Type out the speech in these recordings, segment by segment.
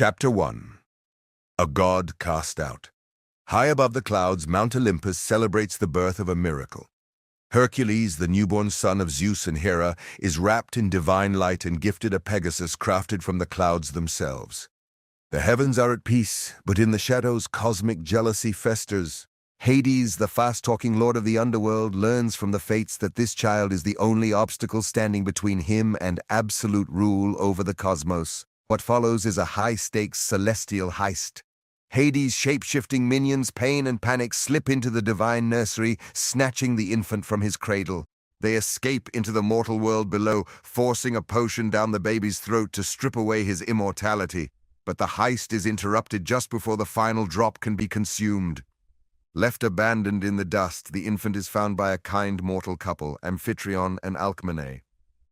Chapter 1. A God Cast Out. High above the clouds, Mount Olympus celebrates the birth of a miracle. Hercules, the newborn son of Zeus and Hera, is wrapped in divine light and gifted a Pegasus crafted from the clouds themselves. The heavens are at peace, but in the shadows cosmic jealousy festers. Hades, the fast-talking lord of the underworld, learns from the fates that this child is the only obstacle standing between him and absolute rule over the cosmos. What follows is a high-stakes celestial heist. Hades' shape-shifting minions, Pain and Panic, slip into the divine nursery, snatching the infant from his cradle. They escape into the mortal world below, forcing a potion down the baby's throat to strip away his immortality. But the heist is interrupted just before the final drop can be consumed. Left abandoned in the dust, the infant is found by a kind mortal couple, Amphitryon and Alcmene.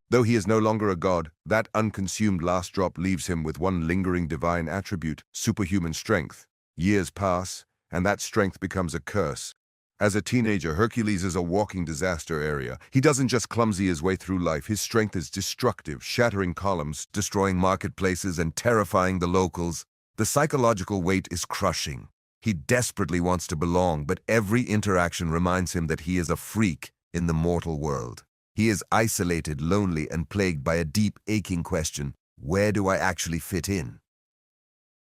Though he is no longer a god, that unconsumed last drop leaves him with one lingering divine attribute, superhuman strength. Years pass, and that strength becomes a curse. As a teenager, Hercules is a walking disaster area. He doesn't just clumsy his way through life. His strength is destructive, shattering columns, destroying marketplaces, and terrifying the locals. The psychological weight is crushing. He desperately wants to belong, but every interaction reminds him that he is a freak in the mortal world. He is isolated, lonely, and plagued by a deep, aching question: where do I actually fit in?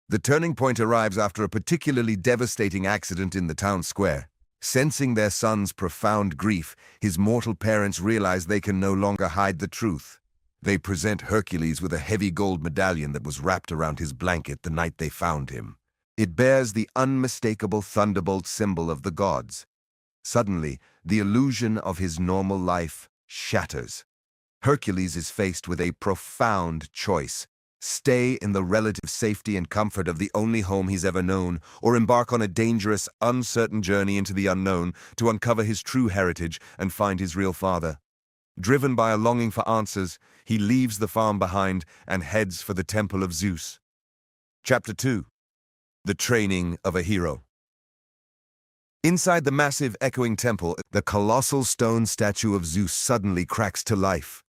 The turning point arrives after a particularly devastating accident in the town square. Sensing their son's profound grief, his mortal parents realize they can no longer hide the truth. They present Hercules with a heavy gold medallion that was wrapped around his blanket the night they found him. It bears the unmistakable thunderbolt symbol of the gods. Suddenly, the illusion of his normal life shatters. Hercules is faced with a profound choice: stay in the relative safety and comfort of the only home he's ever known, or embark on a dangerous, uncertain journey into the unknown to uncover his true heritage and find his real father. Driven by a longing for answers, he leaves the farm behind and heads for the temple of Zeus. Chapter 2. The Training of a Hero. Inside the massive, echoing temple, the colossal stone statue of Zeus suddenly cracks to life.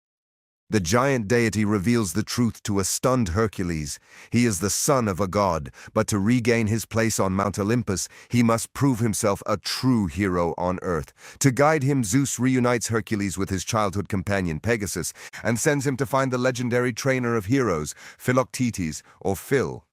The giant deity reveals the truth to a stunned Hercules. He is the son of a god, but to regain his place on Mount Olympus, he must prove himself a true hero on Earth. To guide him, Zeus reunites Hercules with his childhood companion Pegasus and sends him to find the legendary trainer of heroes, Philoctetes, or Phil.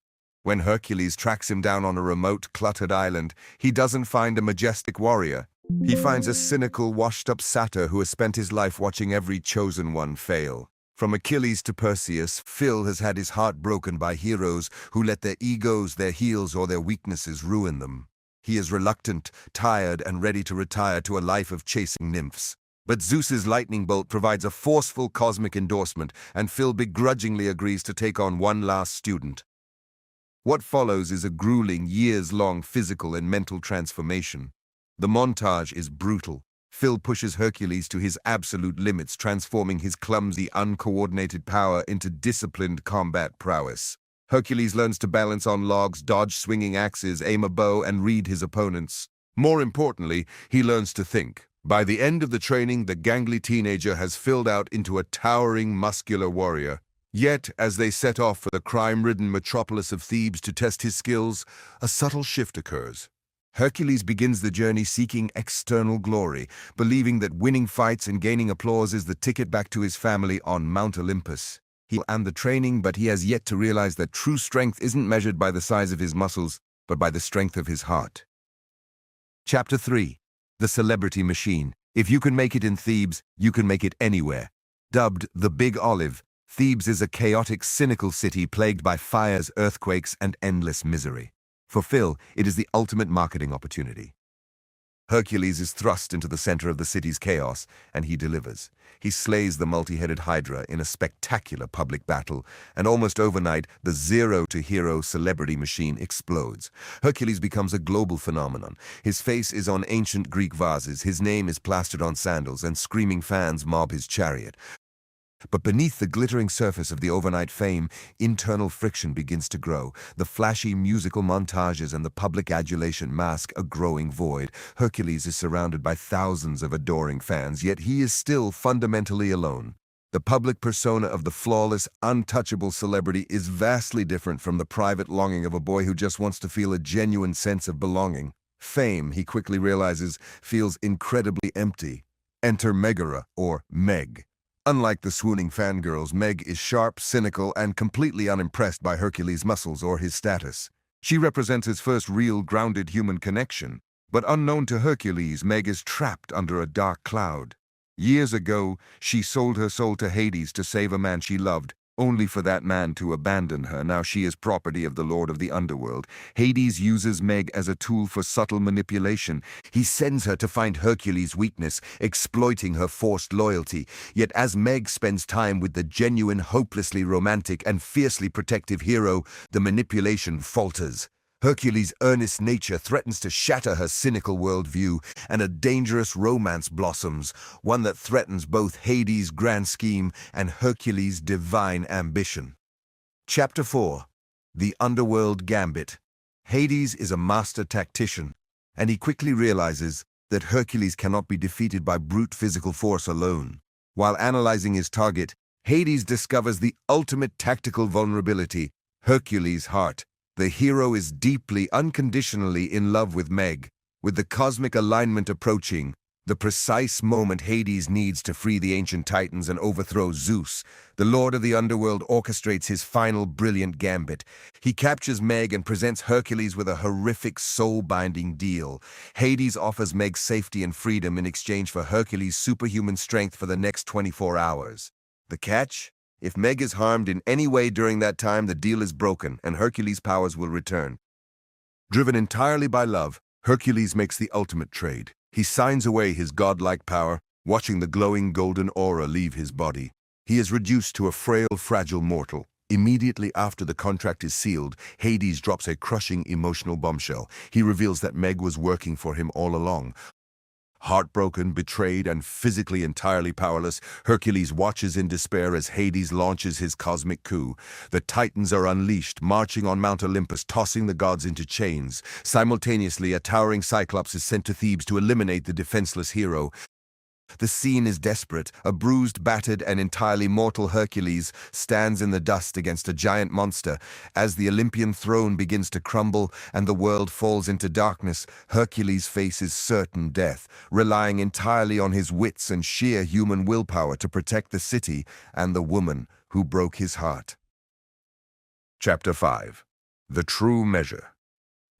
When Hercules tracks him down on a remote, cluttered island, he doesn't find a majestic warrior. He finds a cynical, washed-up satyr who has spent his life watching every chosen one fail. From Achilles to Perseus, Phil has had his heart broken by heroes who let their egos, their heels, or their weaknesses ruin them. He is reluctant, tired, and ready to retire to a life of chasing nymphs. But Zeus's lightning bolt provides a forceful cosmic endorsement, and Phil begrudgingly agrees to take on one last student. What follows is a grueling, years-long physical and mental transformation. The montage is brutal. Phil pushes Hercules to his absolute limits, transforming his clumsy, uncoordinated power into disciplined combat prowess. Hercules learns to balance on logs, dodge swinging axes, aim a bow, and read his opponents. More importantly, he learns to think. By the end of the training, the gangly teenager has filled out into a towering, muscular warrior. Yet, as they set off for the crime-ridden metropolis of Thebes to test his skills, a subtle shift occurs. Hercules begins the journey seeking external glory, believing that winning fights and gaining applause is the ticket back to his family on Mount Olympus. He and the training, but he has yet to realize that true strength isn't measured by the size of his muscles, but by the strength of his heart. Chapter 3. The Celebrity Machine. If you can make it in Thebes, you can make it anywhere. Dubbed the Big Olive, Thebes is a chaotic, cynical city plagued by fires, earthquakes, and endless misery. For Phil, it is the ultimate marketing opportunity. Hercules is thrust into the center of the city's chaos, and he delivers. He slays the multi-headed Hydra in a spectacular public battle, and almost overnight, the zero-to-hero celebrity machine explodes. Hercules becomes a global phenomenon. His face is on ancient Greek vases, his name is plastered on sandals, and screaming fans mob his chariot. But beneath the glittering surface of the overnight fame, internal friction begins to grow. The flashy musical montages and the public adulation mask a growing void. Hercules is surrounded by thousands of adoring fans, yet he is still fundamentally alone. The public persona of the flawless, untouchable celebrity is vastly different from the private longing of a boy who just wants to feel a genuine sense of belonging. Fame, he quickly realizes, feels incredibly empty. Enter Megara, or Meg. Unlike the swooning fangirls, Meg is sharp, cynical, and completely unimpressed by Hercules' muscles or his status. She represents his first real, grounded human connection. But unknown to Hercules, Meg is trapped under a dark cloud. Years ago, she sold her soul to Hades to save a man she loved, only for that man to abandon her. Now she is property of the Lord of the Underworld. Hades uses Meg as a tool for subtle manipulation. He sends her to find Hercules' weakness, exploiting her forced loyalty. Yet as Meg spends time with the genuine, hopelessly romantic, and fiercely protective hero, the manipulation falters. Hercules' earnest nature threatens to shatter her cynical worldview, and a dangerous romance blossoms, one that threatens both Hades' grand scheme and Hercules' divine ambition. Chapter 4. The Underworld Gambit. Hades is a master tactician, and he quickly realizes that Hercules cannot be defeated by brute physical force alone. While analyzing his target, Hades discovers the ultimate tactical vulnerability, Hercules' heart. The hero is deeply, unconditionally in love with Meg. With the cosmic alignment approaching, the precise moment Hades needs to free the ancient titans and overthrow Zeus, the Lord of the Underworld orchestrates his final brilliant gambit. He captures Meg and presents Hercules with a horrific, soul-binding deal. Hades offers Meg safety and freedom in exchange for Hercules' superhuman strength for the next 24 hours. The catch? If Meg is harmed in any way during that time, the deal is broken, and Hercules' powers will return. Driven entirely by love, Hercules makes the ultimate trade. He signs away his godlike power, watching the glowing golden aura leave his body. He is reduced to a frail, fragile mortal. Immediately after the contract is sealed, Hades drops a crushing emotional bombshell. He reveals that Meg was working for him all along. Heartbroken, betrayed, and physically entirely powerless, Hercules watches in despair as Hades launches his cosmic coup. The Titans are unleashed, marching on Mount Olympus, tossing the gods into chains. Simultaneously, a towering Cyclops is sent to Thebes to eliminate the defenseless hero. The scene is desperate. A bruised, battered, and entirely mortal Hercules stands in the dust against a giant monster. As the Olympian throne begins to crumble and the world falls into darkness, Hercules faces certain death, relying entirely on his wits and sheer human willpower to protect the city and the woman who broke his heart. Chapter 5. The True Measure.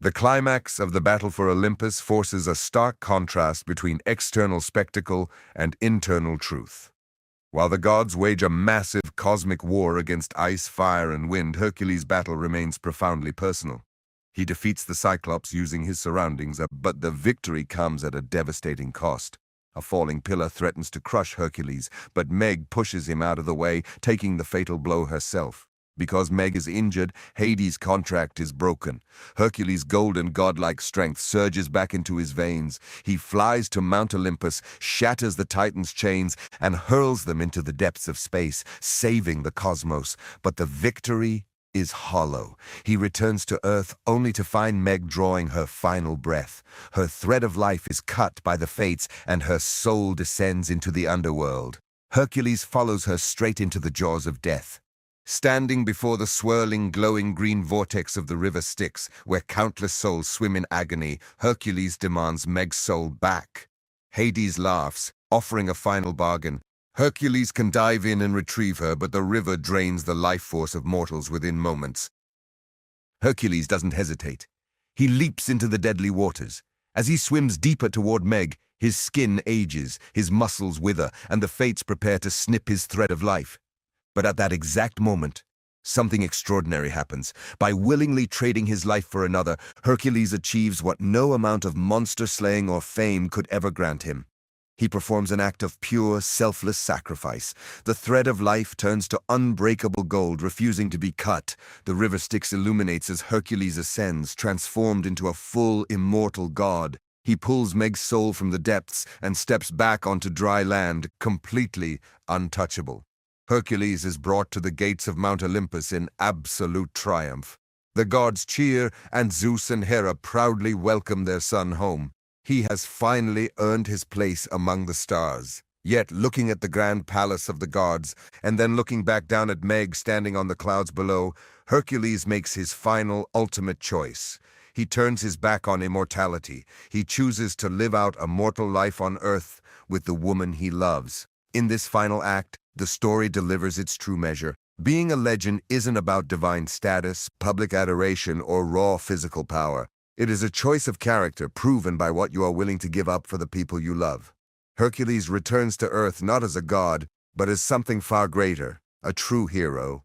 The climax of the battle for Olympus forces a stark contrast between external spectacle and internal truth. While the gods wage a massive cosmic war against ice, fire, and wind, Hercules' battle remains profoundly personal. He defeats the Cyclops using his surroundings, but the victory comes at a devastating cost. A falling pillar threatens to crush Hercules, but Meg pushes him out of the way, taking the fatal blow herself. Because Meg is injured, Hades' contract is broken. Hercules' golden godlike strength surges back into his veins. He flies to Mount Olympus, shatters the Titans' chains, and hurls them into the depths of space, saving the cosmos. But the victory is hollow. He returns to Earth only to find Meg drawing her final breath. Her thread of life is cut by the fates, and her soul descends into the underworld. Hercules follows her straight into the jaws of death. Standing before the swirling, glowing green vortex of the river Styx, where countless souls swim in agony, Hercules demands Meg's soul back. Hades laughs, offering a final bargain. Hercules can dive in and retrieve her, but the river drains the life force of mortals within moments. Hercules doesn't hesitate. He leaps into the deadly waters. As he swims deeper toward Meg, his skin ages, his muscles wither, and the fates prepare to snip his thread of life. But at that exact moment, something extraordinary happens. By willingly trading his life for another, Hercules achieves what no amount of monster slaying or fame could ever grant him. He performs an act of pure, selfless sacrifice. The thread of life turns to unbreakable gold, refusing to be cut. The river Styx illuminates as Hercules ascends, transformed into a full, immortal god. He pulls Meg's soul from the depths and steps back onto dry land, completely untouchable. Hercules is brought to the gates of Mount Olympus in absolute triumph. The gods cheer, and Zeus and Hera proudly welcome their son home. He has finally earned his place among the stars. Yet, looking at the grand palace of the gods, and then looking back down at Meg standing on the clouds below, Hercules makes his final, ultimate choice. He turns his back on immortality. He chooses to live out a mortal life on earth with the woman he loves. In this final act, the story delivers its true measure. Being a legend isn't about divine status, public adoration, or raw physical power. It is a choice of character proven by what you are willing to give up for the people you love. Hercules returns to Earth not as a god, but as something far greater, a true hero.